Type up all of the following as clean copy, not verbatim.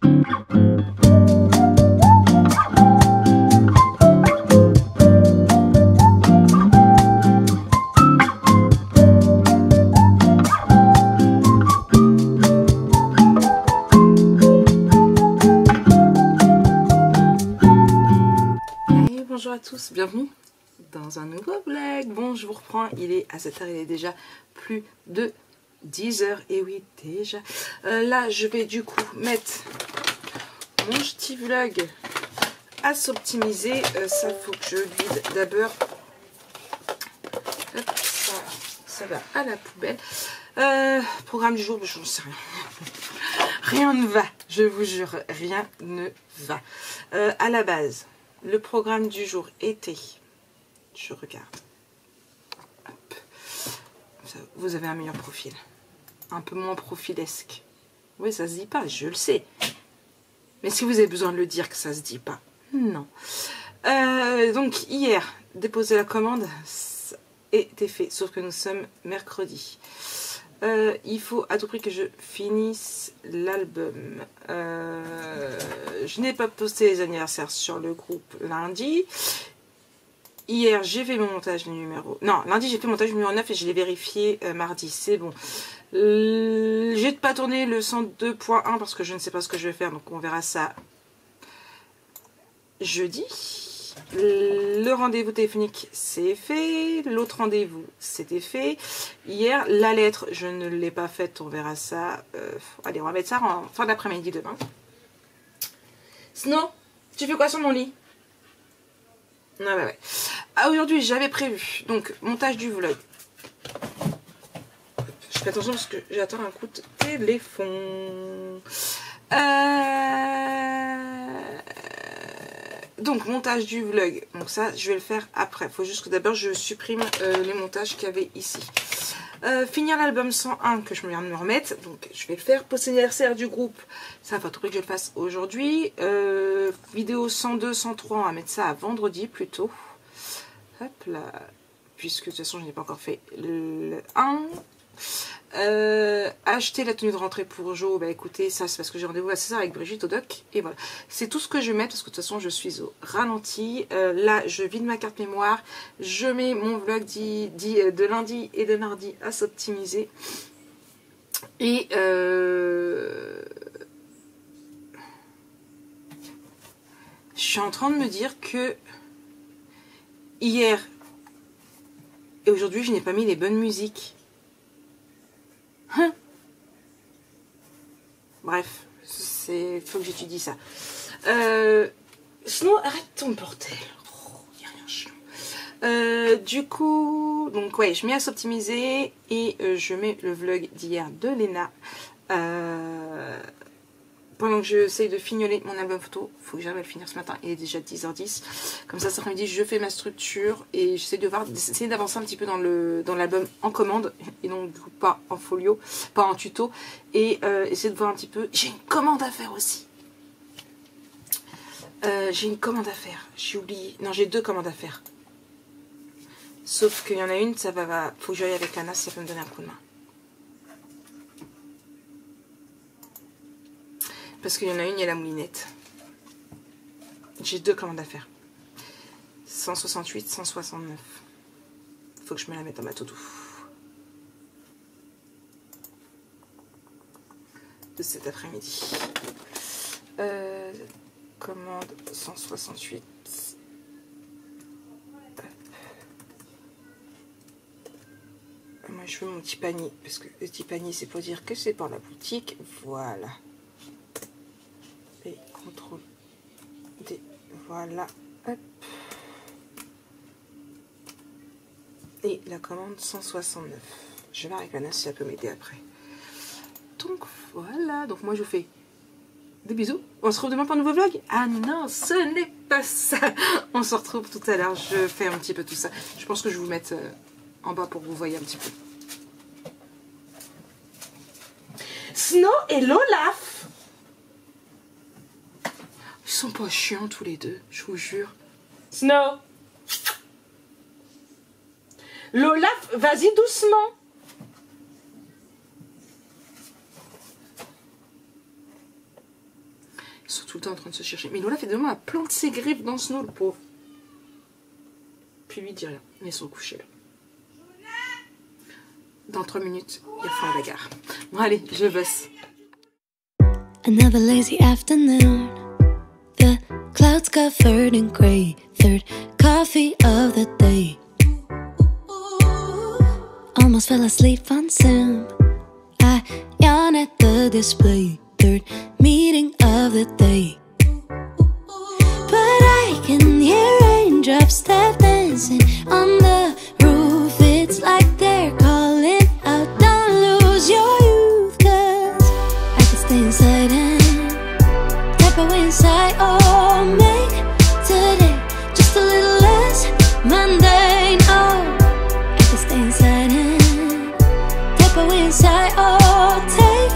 Bonjour à tous, bienvenue dans un nouveau vlog. Bon, je vous reprends, il est à cette heure, il est déjà plus de 10 h, et oui déjà. Là, je vais du coup mettre mon petit vlog à s'optimiser. Ça, faut que je vide d'abord. Ça va à la poubelle. Programme du jour, je n'en sais rien. Rien ne va, je vous jure, rien ne va. À la base, le programme du jour était, je regarde, hop. Vous avez un meilleur profil, un peu moins profilesque. Oui, ça se dit pas, je le sais. Mais si vous avez besoin de le dire que ça se dit pas, non. Donc hier, déposer la commande, ça a été fait, sauf que nous sommes mercredi. Il faut à tout prix que je finisse l'album. Je n'ai pas posté les anniversaires sur le groupe lundi. Hier, j'ai fait mon montage numéro... Non, lundi, j'ai fait mon montage numéro 9 et je l'ai vérifié mardi. C'est bon. J'ai pas tourné le 102.1 parce que je ne sais pas ce que je vais faire. Donc, on verra ça jeudi. Le rendez-vous téléphonique, c'est fait. L'autre rendez-vous, c'était fait. Hier, la lettre, je ne l'ai pas faite. On verra ça. Allez, on va mettre ça en fin d'après-midi demain. Sinon, tu fais quoi sur mon lit? Ah bah ouais. Ah, aujourd'hui, j'avais prévu. Donc, montage du vlog. Je fais attention parce que j'attends un coup de téléphone. Donc, montage du vlog. Donc ça, je vais le faire après. Il faut juste que d'abord, je supprime les montages qu'il y avait ici. Finir l'album 101 que je viens de me remettre. Donc, je vais le faire. Post anniversaire du groupe. Ça, il faut trouver que je le fasse aujourd'hui. Vidéo 102, 103. On va mettre ça à vendredi plutôt. Hop là. Puisque de toute façon, je n'ai pas encore fait le 1. Acheter la tenue de rentrée pour Jo, bah écoutez, ça c'est parce que j'ai rendez-vous à 16 h avec Brigitte au doc. Et voilà, c'est tout ce que je vais mettre parce que de toute façon je suis au ralenti. Là je vide ma carte mémoire, je mets mon vlog de lundi et de mardi à s'optimiser. Et je suis en train de me dire que hier et aujourd'hui je n'ai pas mis les bonnes musiques. Bref, il faut que j'étudie ça. Sinon, arrête ton bordel. Oh, y a rien chiant. Du coup, donc ouais, je mets à s'optimiser et je mets le vlog d'hier de Léna. Pendant que j'essaye de fignoler mon album photo, il faut que j'arrive à le finir ce matin, il est déjà 10 h 10. Comme ça, cet après-midi, je fais ma structure et j'essaie d'avancer un petit peu dans l'album en commande et donc du coup pas en folio, pas en tuto. Et essayer de voir un petit peu. J'ai une commande à faire aussi. J'ai une commande à faire. J'ai oublié. Non, j'ai deux commandes à faire. Sauf qu'il y en a une, ça va. Faut que j'aille avec Anna si ça peut me donner un coup de main. Parce qu'il y en a une, il y a la moulinette. J'ai deux commandes à faire. 168, 169. Faut que je me la mette en ma toutou. De cet après-midi. Commande 168. Moi je veux mon petit panier. Parce que le petit panier c'est pour dire que c'est pour la boutique. Voilà. Et contrôle D. Voilà. Hop. Et la commande 169. Je vais avec Anna si elle peut m'aider après. Donc voilà. Donc moi je vous fais des bisous. On se retrouve demain pour un nouveau vlog. Ah non, ce n'est pas ça. On se retrouve tout à l'heure. Je fais un petit peu tout ça. Je pense que je vais vous mettre en bas pour que vous voyez un petit peu. Snow et Lolaf. Ils sont pas chiants tous les deux, je vous jure. Snow. Lolaf, vas-y doucement. Ils sont tout le temps en train de se chercher. Mais Lola fait de moi, elle plante ses griffes dans Snow, le pauvre. Puis lui, il dit rien. Ils sont couchés là. Dans 3 minutes, il faut la bagarre. Bon, allez, je bosse. Another lazy afternoon. The clouds covered in gray. Third coffee of the day. Almost fell asleep on Zoom. I yawn at the display. Third meeting of the day. But I can hear raindrops tap dancing on the roof. It's like they're calling out, don't lose your youth. Cause I can stay inside and tap away inside. Oh, make today just a little less mundane. Oh, I can stay inside and tap away inside. Oh, take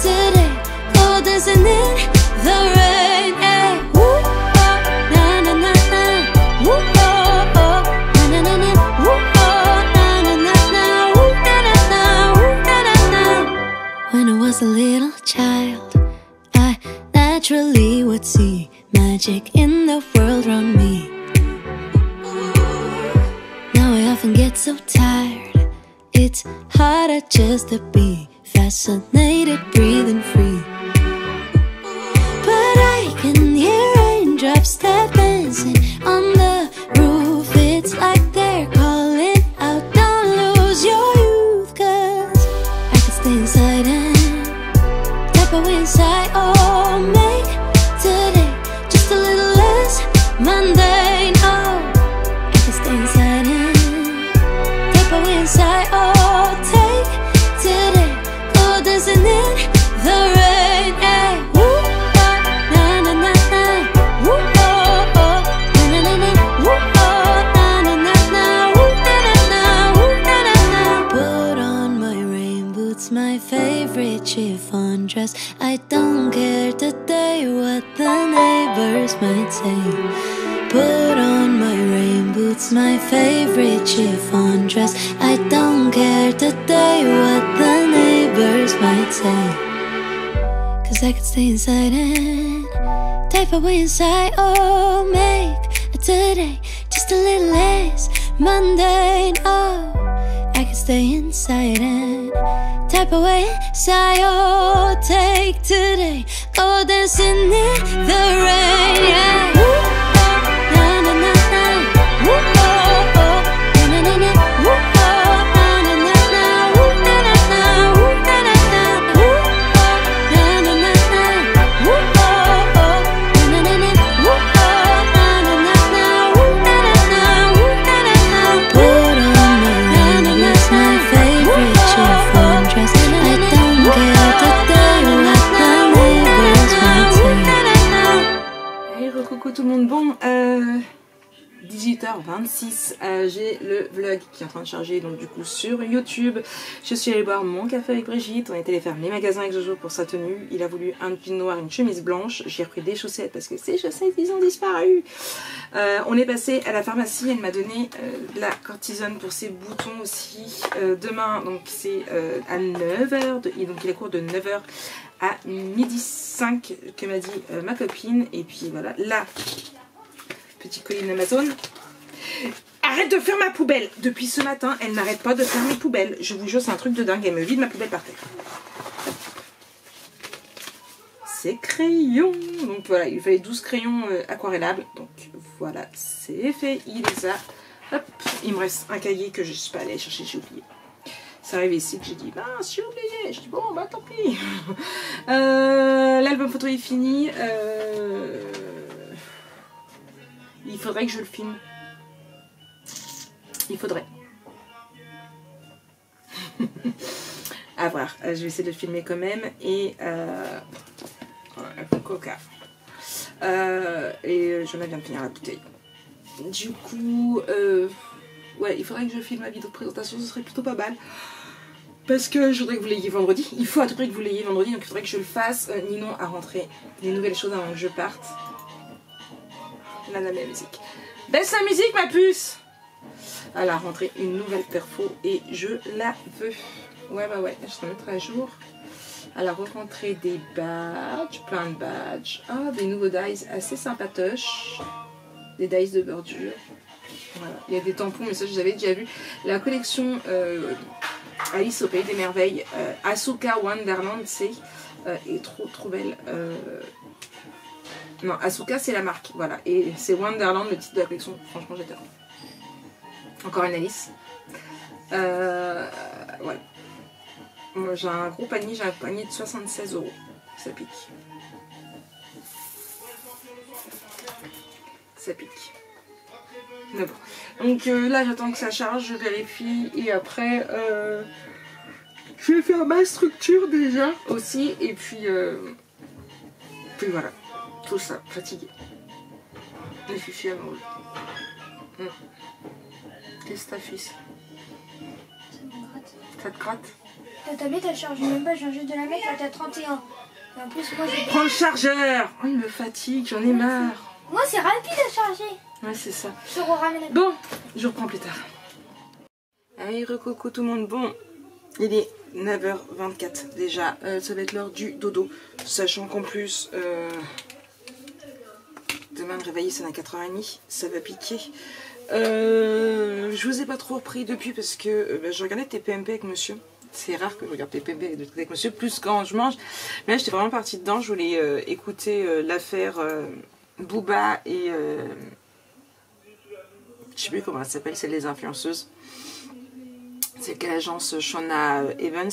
today, go dancing in the rain. Hey, woo, oh, na na na na, woo, oh, oh, na na na na, woo, oh, na na na na, woo, na na na, woo, na na na. When I was a little child, I naturally would see magic in the world around me. Now I often get so tired, it's harder just to be fascinated, breathing free. But I can hear raindrops tap dancing on the roof. It's like they're calling out, don't lose your youth. Cause I can stay inside and tap away inside. Oh, make today just a little less mundane. Oh, I can stay inside and tap away inside. Oh, take today, go dancing in the rain. Hey, woo, oh, na na na na, woo, oh, oh, na na na na, woo, oh, na na na na, woo, na na na, woo, na na na. Put on my rain boots, my favorite chiffon dress. I don't care today what the neighbors might say. Put on my rain boots, my favorite chiffon dress. I don't care today what the neighbors might say. Cause I could stay inside and type away inside. Oh, make today just a little less mundane. Oh, I could stay inside and type away inside. Oh, take today, go dancing in the rain. Yeah. Woo, oh, na na na na. Woo, oh, oh, na na na na. Woo, oh, na na na na. Woo, na na na. Woo, na na na. Woo, oh, na na na na. Woo, oh, oh, na na na na. Woo, oh, na na na na. Woo, na na na. Woo, na na na. Put on my rain boots, my favorite chiffon dress. I don't care today what the neighbors might say. Hey, coucou tout le monde. Bon, 18h26, j'ai le vlog qui est en train de charger, donc du coup sur YouTube. Je suis allée boire mon café avec Brigitte, on est allé faire les magasins avec Jojo pour sa tenue. Il a voulu un jean noir, une chemise blanche. J'ai repris des chaussettes parce que ces chaussettes ils ont disparu. On est passé à la pharmacie, elle m'a donné de la cortisone pour ses boutons aussi. Demain, donc c'est à 9h, donc il est cours de 9h à 12h05 que m'a dit ma copine. Et puis voilà, là, petit colis d'Amazon. Arrête de faire ma poubelle. Depuis ce matin, elle n'arrête pas de faire mes poubelles. Je vous jure, c'est un truc de dingue. Elle me vide ma poubelle par terre. Ces crayons. Donc voilà, il fallait 12 crayons aquarellables. Donc voilà, c'est fait. Il les a. Hop, il me reste un cahier que je ne suis pas allée chercher, j'ai oublié. C'est arrivé ici que j'ai dit, ben, j'ai oublié. Je dis, bon, bah tant pis. L'album photo est fini. Il faudrait que je le filme. Il faudrait. À voir. Je vais essayer de le filmer quand même. Et coca. Et j'en ai bien de finir la bouteille. Du coup, ouais, il faudrait que je filme ma vidéo de présentation. Ce serait plutôt pas mal. Parce que je voudrais que vous l'ayez vendredi. Il faut à tout prix que vous l'ayez vendredi. Donc il faudrait que je le fasse. Ninon a rentré des nouvelles choses avant que je parte. Là, la musique. Baisse la musique, ma puce! Elle a rentré une nouvelle perfo et je la veux. Ouais, bah ouais, je vais mettre à jour. Alors, rencontrer des badges, plein de badges. Ah, des nouveaux dies assez sympatoches. Des dies de bordure. Voilà. Il y a des tampons, mais ça, je les avais déjà vu. La collection Alice au Pays des Merveilles, Asuka Wonderland, c'est est trop belle. Non, Asuka, c'est la marque. Voilà. Et c'est Wonderland, le titre de la collection. Franchement, j'adore. Encore une Alice. Voilà. Moi, j'ai un gros panier, j'ai un panier de 76 €. Ça pique. Ça pique. Mais bon. Donc là, j'attends que ça charge, je vérifie. Et après, je vais faire ma structure déjà aussi. Et puis voilà. Tout ça, fatigué. Les fichiers amoureux. Qu'est-ce que t'as fait ça? Ça te gratte? Ta tablette elle charge même pas, je viens juste de la mettre, elle est à 31. Et en plus, moi j'ai. Prends le chargeur! Oh, il me fatigue, j'en ai marre. Moi c'est rapide à charger. Ouais, c'est ça. Je ramène. Bon, je reprends plus tard. Allez, recoucou tout le monde. Bon, il est 9h24 déjà. Ça va être l'heure du dodo. Sachant qu'en plus, demain me réveiller, c'est à 4h30. Ça va piquer. Je vous ai pas trop repris depuis parce que je regardais TPMP avec monsieur. C'est rare que je regarde TPMP avec monsieur, plus quand je mange. Mais là, j'étais vraiment partie dedans. Je voulais écouter l'affaire Booba et... je sais plus comment elle s'appelle, c'est les influenceuses. C'est quelle agence, Shauna Evans.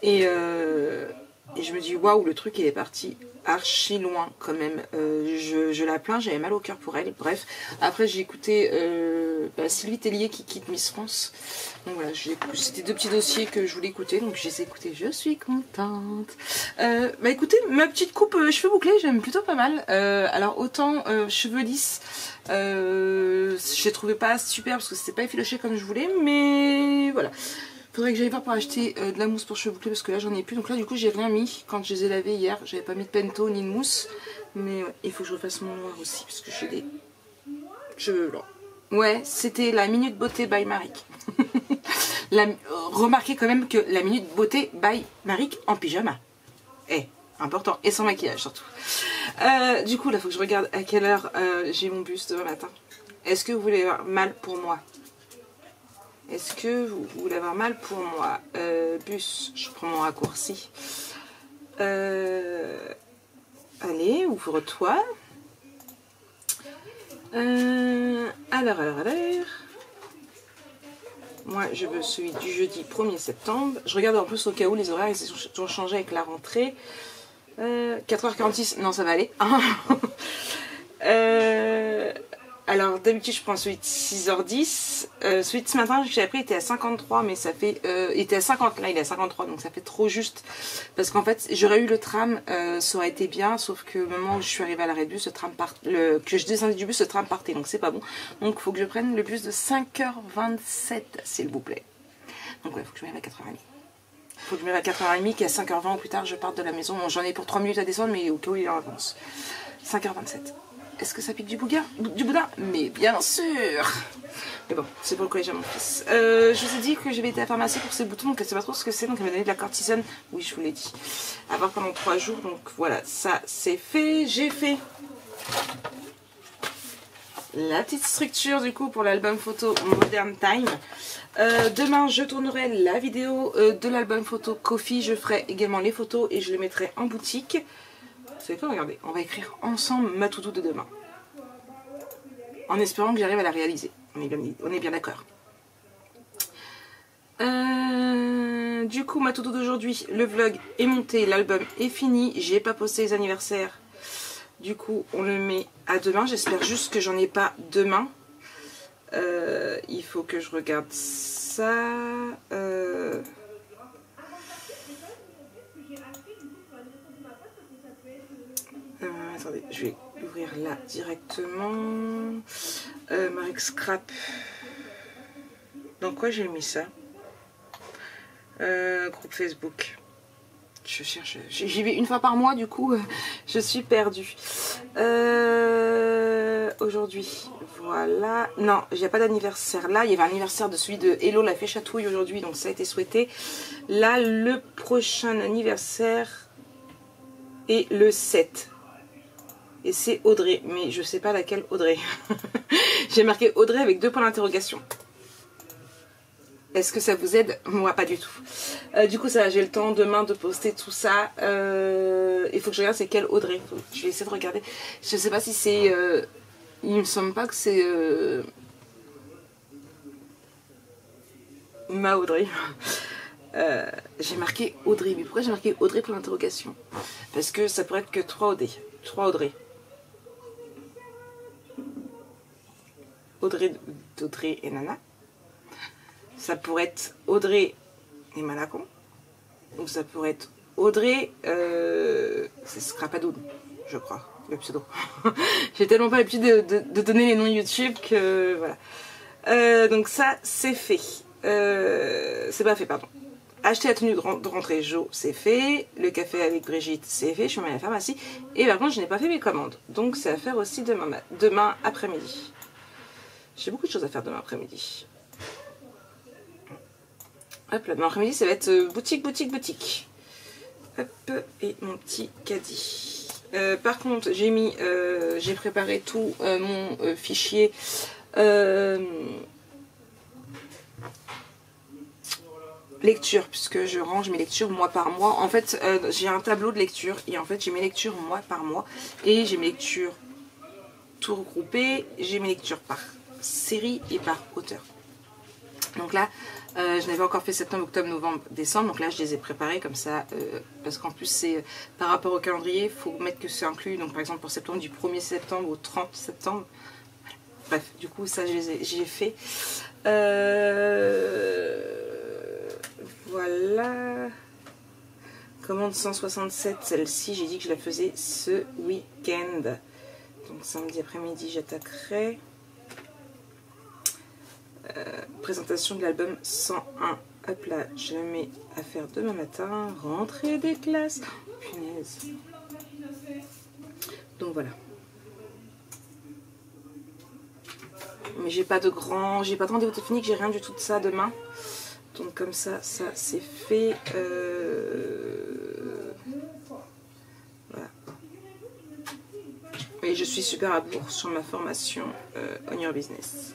Et je me dis, waouh, le truc il est parti archi loin quand même. Je la plains, j'avais mal au cœur pour elle. Bref, après j'ai écouté Sylvie Tellier qui quitte Miss France. Donc voilà, c'était deux petits dossiers que je voulais écouter, donc je les ai écoutés. Je suis contente. Bah écoutez, ma petite coupe cheveux bouclés, j'aime plutôt pas mal. Alors autant cheveux lisses, je les trouvais pas super parce que c'était pas effiloché comme je voulais, mais voilà. Faudrait que j'aille voir pour acheter de la mousse pour cheveux bouclés parce que là j'en ai plus. Donc là du coup j'ai rien mis quand je les ai lavés hier. J'avais pas mis de pento ni de mousse. Mais ouais, il faut que je refasse mon noir aussi parce que j'ai des cheveux blancs. Ouais, c'était la Minute Beauté by Marik. Remarquez quand même que la Minute Beauté by Marik en pyjama. Important. Et sans maquillage surtout. Du coup là il faut que je regarde à quelle heure j'ai mon bus demain matin. Est-ce que vous voulez avoir mal pour moi? Est-ce que vous voulez avoir mal pour moi? Bus, je prends mon raccourci. Allez, ouvre-toi. Alors. Moi, je veux celui du jeudi 1er septembre. Je regarde en plus au cas où les horaires ils ont changé avec la rentrée. 4h46, non, ça va aller. Alors d'habitude je prends celui de 6h10, celui de ce matin que j'avais pris était à 53 mais ça fait, il était à 50, là il est à 53 donc ça fait trop juste parce qu'en fait j'aurais eu le tram, ça aurait été bien sauf que au moment où je suis arrivée à l'arrêt de bus, que je descendais du bus, le tram partait donc c'est pas bon, donc il faut que je prenne le bus de 5h27 s'il vous plaît, donc ouais il faut que je me lève à 4h30. Il faut que je me lève à 4h30 qu'à 5h20 ou plus tard je parte de la maison, bon, j'en ai pour 3 minutes à descendre mais au cas où il est en avance. 5h27. Est-ce que ça pique du boudin? Mais bien sûr. Mais bon, c'est pour le collège à mon fils. Je vous ai dit que j'avais été à la pharmacie pour ces boutons, donc elle ne sait pas trop ce que c'est, donc elle m'a donné de la cortisone. Oui, je vous l'ai dit. À voir pendant 3 jours, donc voilà, ça c'est fait. J'ai fait la petite structure du coup pour l'album photo Modern Time. Demain, je tournerai la vidéo de l'album photo Coffee. Je ferai également les photos et je les mettrai en boutique. Vous savez quoi, regardez, on va écrire ensemble ma to-do de demain. En espérant que j'arrive à la réaliser. On est bien d'accord. Du coup, ma to-do d'aujourd'hui, le vlog est monté, l'album est fini. J'ai pas posté les anniversaires. Du coup, on le met à demain. J'espère juste que j'en ai pas demain. Il faut que je regarde ça. Attendez, je vais l'ouvrir là directement. Marik Scrap. Dans quoi j'ai mis ça? Groupe Facebook. Je cherche. J'y vais une fois par mois, du coup, je suis perdue. aujourd'hui. Voilà. Non, il n'y a pas d'anniversaire là. Il y avait un anniversaire de celui de Hello la fée chatouille aujourd'hui, donc ça a été souhaité. Là, le prochain anniversaire est le 7. Et c'est Audrey, mais je sais pas laquelle Audrey. J'ai marqué Audrey avec 2 points d'interrogation. Est-ce que ça vous aide? Moi, pas du tout. Du coup, ça, j'ai le temps demain de poster tout ça. Il faut que je regarde c'est quelle Audrey. Je vais essayer de regarder. Je sais pas si c'est... il me semble pas que c'est... ma Audrey. J'ai marqué Audrey. Mais pourquoi j'ai marqué Audrey pour l'interrogation? Parce que ça pourrait être que 3 Audrey. 3 Audrey. Audrey et Nana. Ça pourrait être Audrey et Malacon. Ou ça pourrait être Audrey... c'est Scrapadoun, je crois, le pseudo. J'ai tellement pas l'habitude de donner les noms YouTube que... voilà. Donc ça, c'est fait. C'est pas fait, pardon. Acheter la tenue de rentrée Jo, c'est fait. Le café avec Brigitte, c'est fait. Je suis à la pharmacie. Et par contre, je n'ai pas fait mes commandes. Donc c'est à faire aussi demain après-midi. J'ai beaucoup de choses à faire demain après-midi. Hop là, demain après-midi, ça va être boutique. Hop, et mon petit caddie. Par contre, j'ai préparé tout mon fichier lecture, puisque je range mes lectures mois par mois. En fait, j'ai un tableau de lecture et en fait, j'ai mes lectures mois par mois et j'ai mes lectures tout regroupées. J'ai mes lectures par série et par auteur. Donc là, je n'avais encore fait septembre, octobre, novembre, décembre. Donc là, je les ai préparés comme ça. Parce qu'en plus, c'est par rapport au calendrier, il faut mettre que c'est inclus. Donc par exemple, pour septembre, du 1er septembre au 30 septembre. Bref, du coup, ça, j'ai fait. Voilà. Commande 167, celle-ci, j'ai dit que je la faisais ce week-end. Donc samedi après-midi, j'attaquerai. Présentation de l'album 101. Hop là, je la mets à faire demain matin. Rentrée des classes. Oh, punaise. Donc voilà. Mais j'ai pas de rendez-vous téléphonique, j'ai rien du tout de ça demain. Donc comme ça c'est fait. Voilà. Et je suis super à bourre sur ma formation On Your Business.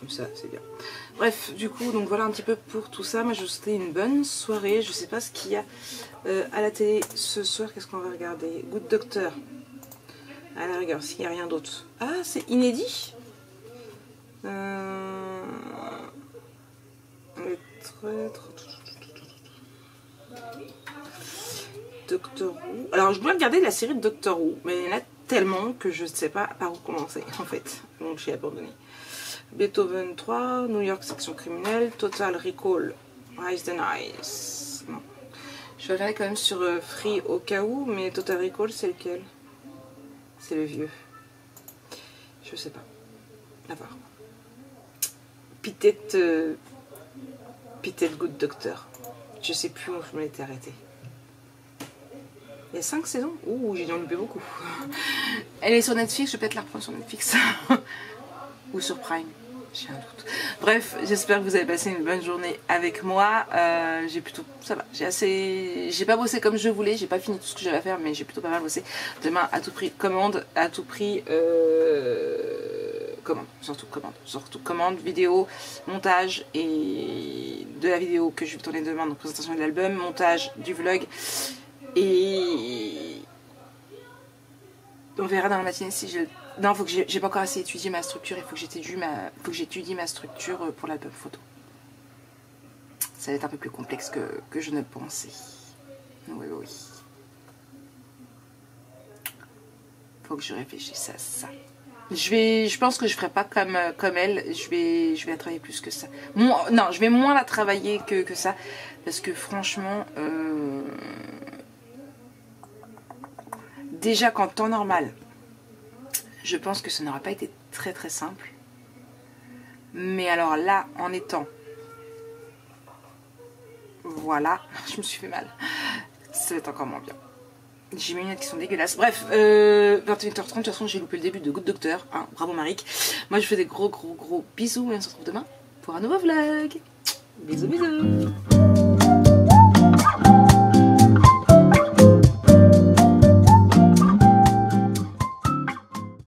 Comme ça, c'est bien. Bref, du coup, donc voilà un petit peu pour tout ça. Moi, je vous souhaite une bonne soirée. Je sais pas ce qu'il y a à la télé ce soir. Qu'est-ce qu'on va regarder? Good Doctor. À la rigueur, s'il n'y a rien d'autre. Ah, c'est inédit. Les traîtres. Doctor Who. Alors, je dois regarder la série de Doctor Who, mais il y en a tellement que je ne sais pas par où commencer, en fait. Donc, j'ai abandonné. Beethoven 3, New York section criminelle, Total Recall, Rise the Nice. Non. Je vais regarder quand même sur Free au cas où, mais Total Recall, c'est lequel? C'est le vieux. Je sais pas. À voir. Peut-être Good Doctor. Je sais plus où je me l'étais arrêtée. Il y a 5 saisons. Ouh, j'ai dû en louper beaucoup. Elle est sur Netflix, je vais peut-être la reprendre sur Netflix. Ou sur Prime. J'ai un doute. Bref, j'espère que vous avez passé une bonne journée avec moi. J'ai plutôt... Ça va. J'ai pas bossé comme je voulais. J'ai pas fini tout ce que j'avais à faire, mais j'ai plutôt pas mal bossé. Demain, à tout prix, commande. À tout prix... commande. Surtout commande, vidéo, montage et de la vidéo que je vais tourner demain. Donc présentation de l'album, montage du vlog. Et... on verra dans la matinée si j'ai... Non, faut que j'ai pas encore assez étudié ma structure. Il faut que j'étudie ma structure pour l'album photo. Ça va être un peu plus complexe que je ne le pensais. Oui. Faut que je réfléchisse à ça. Je pense que je ferai pas comme elle. Je vais la travailler plus que ça. Non, je vais moins la travailler que ça. Parce que franchement... déjà qu'en temps normal... je pense que ça n'aura pas été très très simple. Mais alors là, en étant... voilà, je me suis fait mal. Ça va être encore moins bien. J'ai mes lunettes qui sont dégueulasses. Bref, 21h30, de toute façon j'ai loupé le début de Good Doctor. Hein, bravo Maric. Moi je vous fais des gros bisous et on se retrouve demain pour un nouveau vlog. Bisous bisous.